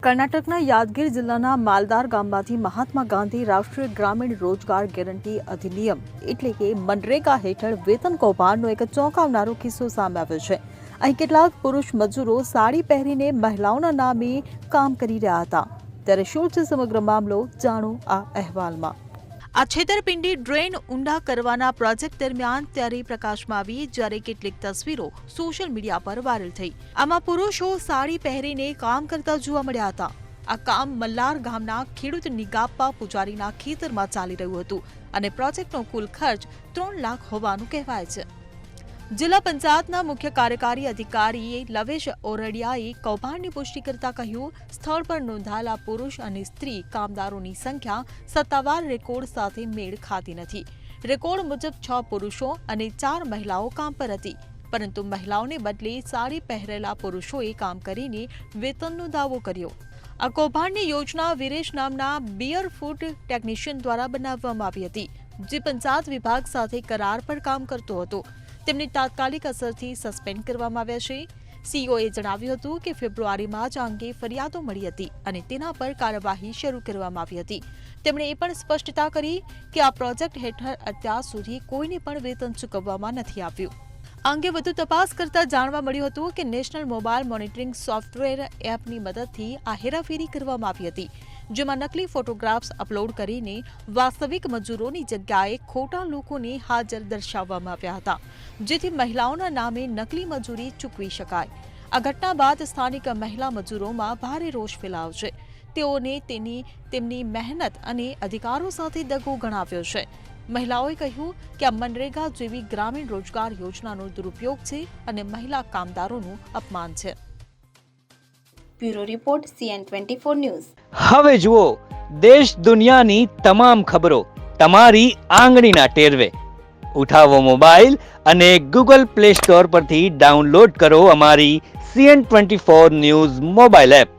કર્ણાટકના યાદગીર જિલ્લાના માલદાર ગામમાંથી મહાત્મા ગાંધી રાષ્ટ્રીય ગ્રામીણ રોજગાર ગેરંટી અધિનિયમ એટલે કે મનરેગા હેઠળ વેતન કૌભાંડનો એક ચોંકાવનારો કિસ્સો સામે આવ્યો છે। અહીં કેટલાક પુરુષ મજૂરો સાડી પહેરીને મહિલાઓના નામે કામ કરી રહ્યા હતા। ત્યારે શું છે સમગ્ર મામલો, જાણો આ અહેવાલમાં। આ છેતરપિંડી ડ્રેન ઊંડા કરવાના પ્રોજેક્ટ દરમિયાન ત્યારે પ્રકાશમાં આવી જ્યારે કેટલીક તસવીરો સોશિયલ મીડિયા પર વાયરલ થઈ। આમાં પુરુષો સાડી પહેરીને કામ કરતા જોવા મળ્યા હતા। આ કામ મલ્લાર ગામના ખેડૂત નિગાપ્પા પૂજારીના ખેતરમાં ચાલી રહ્યું હતું અને પ્રોજેક્ટનો કુલ ખર્ચ 3 લાખ હોવાનું કહેવાય છે। જિલ્લા પંચાયતના મુખ્ય કાર્યકારી અધિકારી લવેશ ઓરડિયાએ કૌભાંડની પુષ્ટિ કરતા કહ્યું, સ્થળ પર નોંધાયેલા પુરુષ અને સ્ત્રી કામદારોની સંખ્યા સત્તાવાર રેકોર્ડ સાથે મેળ ખાતી નથી। રેકોર્ડ મુજબ 6 પુરુષો અને 4 મહિલાઓ કામ પર હતી, પરંતુ મહિલાઓને બદલે સાડી પહેરેલા પુરુષોએ કામ કરીને વેતનનો દાવો કર્યો। આ કૌભાંડની યોજના વિરેશ નામના બિયરફૂટ ટેકનિશિયન દ્વારા બનાવવામાં આવી હતી, જે પંચાયત વિભાગ સાથે કરાર પર કામ કરતો હતો। તેમને તાત્કાલિક અસરથી સસ્પેન્ડ કરવામાં આવ્યા છે। સીઈઓએ જણાવ્યું હતું કે ફેબ્રુઆરીમાં જ આ અંગે ફરિયાદો મળી હતી અને તેના પર કાર્યવાહી શરૂ કરવામાં આવી હતી। તેમણે એ પણ સ્પષ્ટતા કરી કે આ પ્રોજેક્ટ હેઠળ અત્યાર સુધી કોઈને પણ વેતન ચૂકવવામાં નથી આવ્યું। આ અંગે વધુ તપાસ કરતા જાણવા મળ્યું હતું કે નેશનલ મોબાઈલ મોનિટરિંગ સોફ્ટવેર એપની મદદથી આ હેરાફેરી કરવામાં આવી હતી, જેમાં નકલી ફોટોગ્રાફ્સ અપલોડ કરીને વાસ્તવિક મજૂરોની જગ્યાએ ખોટા લોકોને હાજર દર્શાવવામાં આવ્યા હતા, જેથી મહિલાઓના નામે નકલી મજૂરી ચૂકવી શકાય। આ ઘટના બાદ સ્થાનિક મહિલા મજૂરોમાં ભારે રોષ ફેલાયો છે। તેઓને તેમની મહેનત અને અધિકારો સાથે દગો ગણાવ્યો છે। મહિલાઓએ કહ્યું કે આ મનરેગા જેવી ગ્રામીણ રોજગાર યોજનાનો દુરુપયોગ છે અને મહિલા કામદારોનું અપમાન છે। Bureau report CN24 news. હવે જુઓ દેશ દુનિયાની તમામ ખબરો તમારી આંગળીના ટેરવે। ઉઠાવો મોબાઈલ અને Google Play Store પરથી ડાઉનલોડ કરો અમારી CN24 ન્યૂઝ મોબાઈલ એપ।